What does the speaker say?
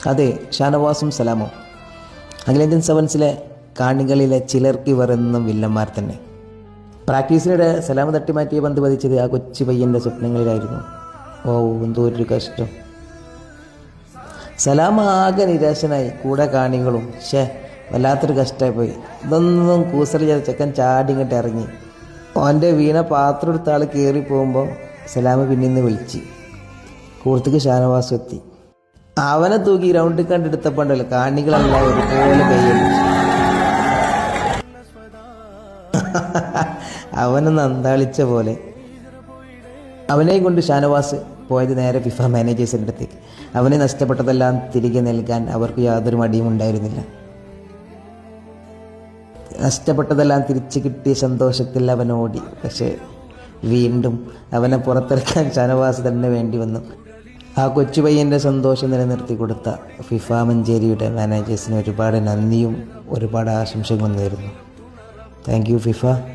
അതെ, ഷാനവാസും സലാമും അഖിലേന്ത്യൻ സെവൻസിലെ കാണികളിലെ ചിലർക്ക് ഇവർ എന്നും വില്ലന്മാർ തന്നെ. പ്രാക്ടീസിനിടെ സലാം തട്ടിമാറ്റിയ പന്ത് പതിച്ചത് ആ കൊച്ചു പയ്യൻ്റെ സ്വപ്നങ്ങളിലായിരുന്നു. ഓ, എന്തോ ഒരു കഷ്ടം. സലാം ആകെ നിരാശനായി, കൂടെ കാണികളും. വല്ലാത്തൊരു കഷ്ടമായി പോയി. ഇതൊന്നും കൂസറി ചെയ്ത ചെക്കൻ ചാടി ഇങ്ങോട്ട് ഇറങ്ങി. ഓൻ്റെ വീണ പാത്രം എടുത്ത ആൾ കയറി പോകുമ്പോൾ സലാം പിന്നിന്ന് വിളിച്ച്. കൂട്ടത്തേക്ക് ഷാനവാസും എത്തി. അവനെ തൂക്കി ഗ്രൗണ്ടിൽ കണ്ടെടുത്തപ്പോണ്ടല്ലോ കാണികളെല്ലാം ഒരുപോലെ കൈയടിച്ചു. അവനൊന്ന് അന്താളിച്ച പോലെ. അവനെയും കൊണ്ട് ഷാനവാസ് പോയത് നേരെ ഫിഫ മാനേജേഴ്സിൻ്റെ അടുത്തേക്ക്. അവന് നഷ്ടപ്പെട്ടതെല്ലാം തിരികെ നൽകാൻ അവർക്ക് യാതൊരു മടിയും ഉണ്ടായിരുന്നില്ല. നഷ്ടപ്പെട്ടതെല്ലാം തിരിച്ചു കിട്ടിയ സന്തോഷത്തിൽ അവൻ ഓടി. പക്ഷേ വീണ്ടും അവനെ പുറത്തിറക്കാൻ ഷാനവാസ് തന്നെ വേണ്ടി വന്നു. ആ കൊച്ചു പയ്യൻ്റെ സന്തോഷം നിലനിർത്തി കൊടുത്ത ഫിഫ മഞ്ചേരിയുടെ മാനേജേഴ്സിന് ഒരുപാട് നന്ദിയും ഒരുപാട് ആശംസകളും നേരുന്നു. Thank you FIFA.